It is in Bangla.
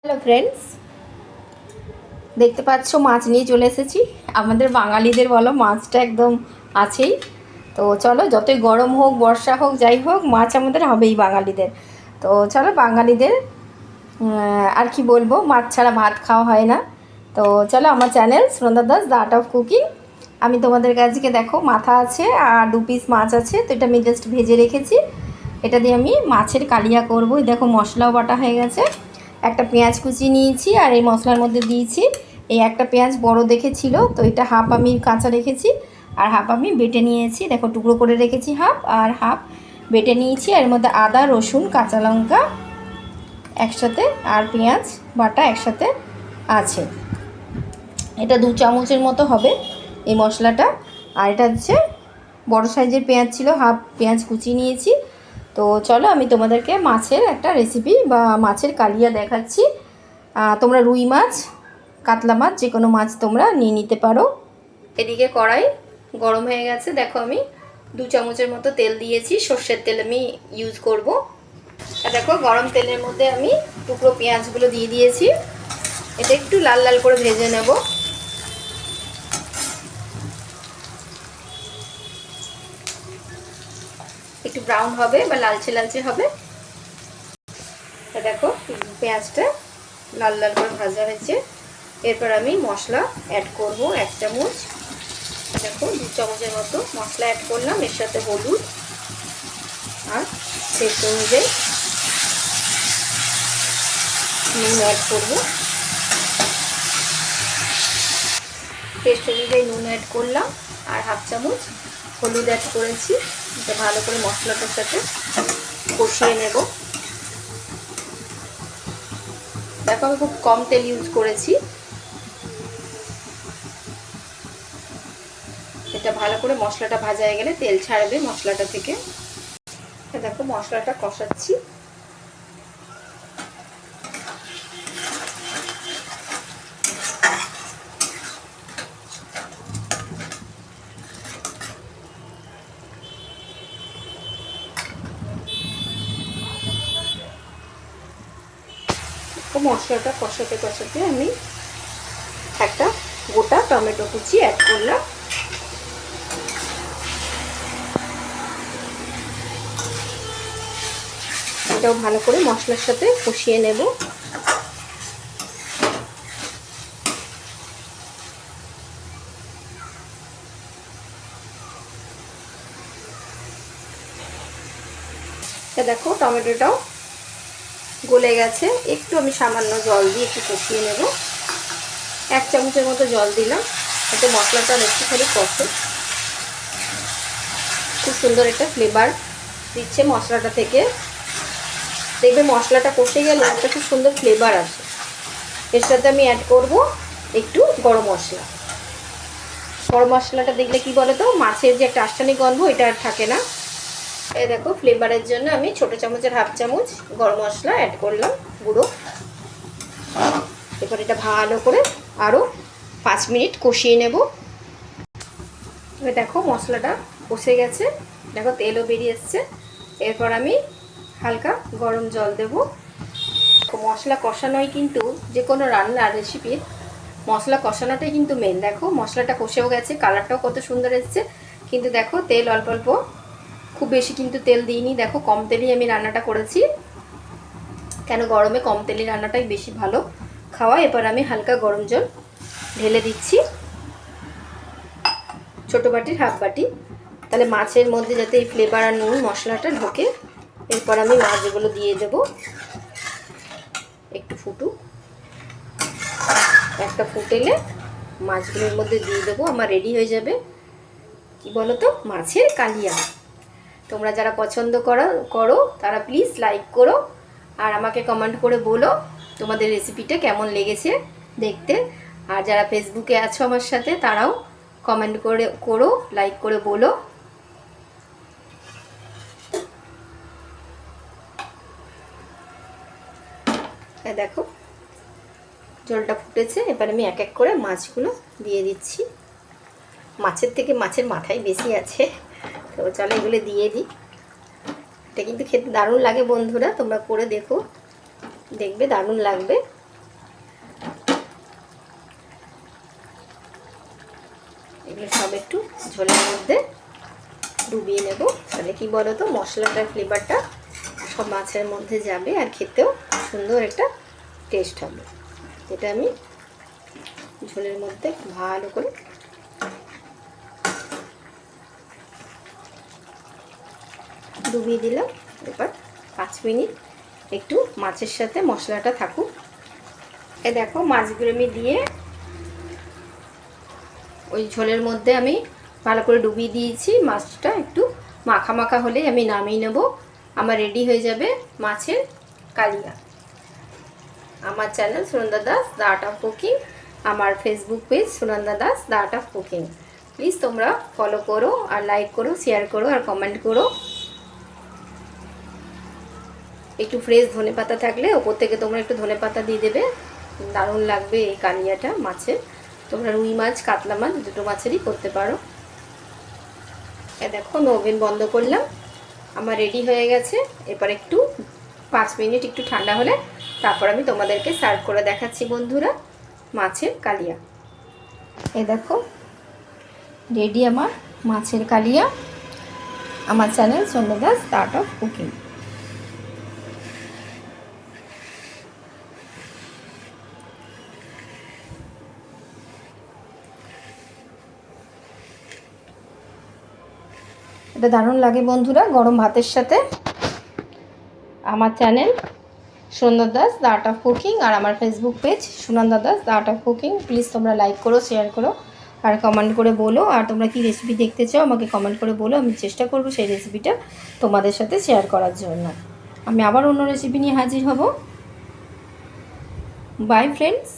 হ্যালো ফ্রেন্ডস, দেখতে পাচ্ছ মাছ নিয়ে চলে এসেছি। আমাদের বাঙালিদের বলো মাছটা একদম আছেই। তো চলো, যতই গরম হোক বর্ষা হোক যাই হোক, মাছ আমাদের হবেই বাঙালিদের। তো চলো বাঙালিদের আর কি বলবো, মাছ ছাড়া ভাত খাওয়া হয় না। তো চলো, আমার channel Sunanda Das the art of cooking. আমি তোমাদের কাছে দেখো মাথা আছে আর 2 পিস মাছ আছে, তো এটা আমি জাস্ট ভেজে রেখেছি। এটা দিয়ে আমি মাছের কালিয়া করবো। দেখো মশলাও বাটা হয়ে গেছে। একটা পেঁয়াজ কুচি নিয়েছি আর এই মশলার মধ্যে দিয়েছি। এই একটা পেঁয়াজ বড় দেখে ছিল, তো এটা হাফ আমি কাঁচা রেখেছি আর হাফ আমি বেটে নিয়েছি। দেখো টুকরো করে রেখেছি হাফ, আর হাফ বেটে নিয়েছি। এর মধ্যে আদা রসুন কাঁচা লঙ্কা একসাথে আর পেঁয়াজ বাটা একসাথে আছে। এটা 2 চামচের মতো হবে এই মশলাটা। আর এটা হচ্ছে বড় সাইজের পেঁয়াজ ছিল, হাফ পেঁয়াজ কুচি নিয়েছি। তো চলো আমি তোমাদেরকে মাছের একটা রেসিপি বা মাছের কালিয়া দেখাচ্ছি। তোমরা রুই মাছ, কাতলা মাছ, যে কোনো মাছ তোমরা নিয়ে নিতে পারো। এদিকে কড়াই গরম হয়ে গেছে। দেখো আমি 2 চামচের মতো তেল দিয়েছি, সর্ষের তেল আমি ইউজ করব। আর দেখো গরম তেলের মধ্যে আমি টুকরো পেঁয়াজগুলো দিয়ে দিয়েছি। এটা একটু লাল লাল করে ভেজে নেব। একটু ব্রাউন হবে বা লালচে লালচে হবে। দেখো পেঁয়াজটা লাল লাল করে ভাজা হয়েছে। এরপর আমি মশলা অ্যাড করব 1 চামচ। দেখো 2 চামচের মতো মশলা অ্যাড করলাম। এর সাথে হলুদ আর টেস্ট অনুযায়ী নুন অ্যাড করব। টেস্ট অনুযায়ী নুন অ্যাড করলাম আর হাফ চামচ হলুদ অ্যাড করেছি। এটা ভালো করে মশলাটার সাথে কষিয়ে নেব। দেখো আমি খুব কম তেল ইউজ করেছি। এটা ভালো করে মশলাটা ভাজা হয়ে গেলে তেল ছাড়বে মশলাটা থেকে। দেখো মশলাটা কষাচ্ছি। মশলাটা কষাতে কষাতে আমি একটা গোটা টমেটো কুচি অ্যাড করলাম। এটাও ভালো করে মশলার সাথে কষিয়ে নেব। দেখো টমেটোটাও গলে গেছে। একটু আমি সামান্য জল দিয়ে একটু কষিয়ে নেব। 1 চামচের মতো জল দিলাম, এতে মশলাটা একটুখানি কষে। খুব সুন্দর একটা ফ্লেভার দিচ্ছে মশলাটা থেকে। দেখবে মশলাটা কষে গেলে একটা খুব সুন্দর ফ্লেভার আসে। এর সাথে আমি অ্যাড করব একটু গরম মশলা। গরম মশলাটা দেখলে কি বলো তো, মাছের যে একটা আষ্টানি গন্ধ এটা আর থাকে না। এই দেখো ফ্লেভারের জন্য আমি ছোট চামচের হাফ চামচ গরম মশলা অ্যাড করলাম গুঁড়ো। এবার এটা ভালো করে আরও 5 মিনিট কষিয়ে নেব। এবার দেখো মশলাটা কষে গেছে, দেখো তেলও বেরিয়ে এসছে। এরপর আমি হালকা গরম জল দেব। মশলা কষানোই কিন্তু যে কোনো রান্নার রেসিপির মশলা কষানোটাই কিন্তু মেন। দেখো মশলাটা কষেও গেছে, কালারটাও কত সুন্দর এসছে। কিন্তু দেখো তেল অল্প অল্প, খুব বেশি কিন্তু তেল দিইনি। দেখো কম তেলেই আমি রান্নাটা করেছি, কেন গরমে কম তেলের রান্নাটাই বেশি ভালো খাওয়া। এবার আমি হালকা গরম জল ঢেলে দিচ্ছি, ছোটো বাটির হাফ বাটি, তাহলে মাছের মধ্যে যাতে এই ফ্লেভার আর নুন মশলাটা ঢোকে। এরপর আমি মাছগুলো দিয়ে দেব। একটু ফুটুক, একটা ফুটেলে মাছগুলোর মধ্যে দিয়ে দেবো। আমার রেডি হয়ে যাবে কি বলো তো, মাছের কালিয়া। তোমরা যারা পছন্দ করো তারা প্লিজ লাইক করো আর আমাকে কমেন্ট করে বলো তোমাদের রেসিপিটা কেমন লেগেছে দেখতে। আর যারা ফেসবুকে আছো আমার সাথে তারাও কমেন্ট করে করো, লাইক করে বলো। দেখো জলটা ফুটেছে। এবার আমি এক এক করে মাছগুলো দিয়ে দিচ্ছি। মাছের থেকে মাছের মাথায় বেশি আছে, তো চলো এগুলো দিয়ে দিই। এটা কিন্তু খেতে দারুণ লাগে বন্ধুরা, তোমরা করে দেখো, দেখবে দারুণ লাগবে। এগুলো সব একটু ঝোলের মধ্যে ডুবিয়ে নেব, তাহলে কি বলো তো মশলাটার ফ্লেভারটা সব মাছের মধ্যে যাবে আর খেতেও সুন্দর একটা টেস্ট হবে। এটা আমি ঝোলের মধ্যে ভালো করে ডুবিয়ে দিলাম। এবার 5 মিনিট একটু মাছের সাথে মশলাটা থাকুক। এ দেখো মাছগুলো আমি দিয়ে ওই ঝোলের মধ্যে আমি ভালো করে ডুবিয়ে দিয়েছি। মাছটা একটু মাখা মাখা হলেই আমি নামিয়ে নেব। আমার রেডি হয়ে যাবে মাছের কালিয়া। আমার channel Sunanda Das the art of cooking, আমার Facebook page Sunanda Das the art of cooking. Please তোমরা ফলো করো আর লাইক করো, শেয়ার করো আর কমেন্ট করো। একটু ফ্রেশ ধনেপাতা থাকলে ওপর থেকে তোমরা একটু ধনেপাতা দিয়ে দেবে, দারুণ লাগবে এই কালিয়াটা মাছের। তোমরা রুই মাছ কাতলা মাছ দুটো মাছেরই করতে পারো। দেখো ওভেন বন্ধ করলাম, আমার রেডি হয়ে গেছে। এবার একটু 5 মিনিট একটু ঠান্ডা হলে তারপর আমি তোমাদেরকে সার্ভ করে দেখাচ্ছি বন্ধুরা মাছের কালিয়া। দেখো রেডি আমার মাছের কালিয়া। আমার channel Sunanda Das the art of cooking. এটা দারুণ লাগে বন্ধুরা গরম ভাতের সাথে। আমার channel Sunanda Das the art of cooking আর আমার Facebook page Sunanda Das the art of cooking. Please তোমরা লাইক করো, শেয়ার করো আর কমেন্ট করে বলো। আর তোমরা কি রেসিপি দেখতে চাও আমাকে কমেন্ট করে বলো, আমি চেষ্টা করব সেই রেসিপিটা তোমাদের সাথে শেয়ার করার জন্য। আমি আবার অন্য রেসিপি নিয়ে হাজির হব। By friends.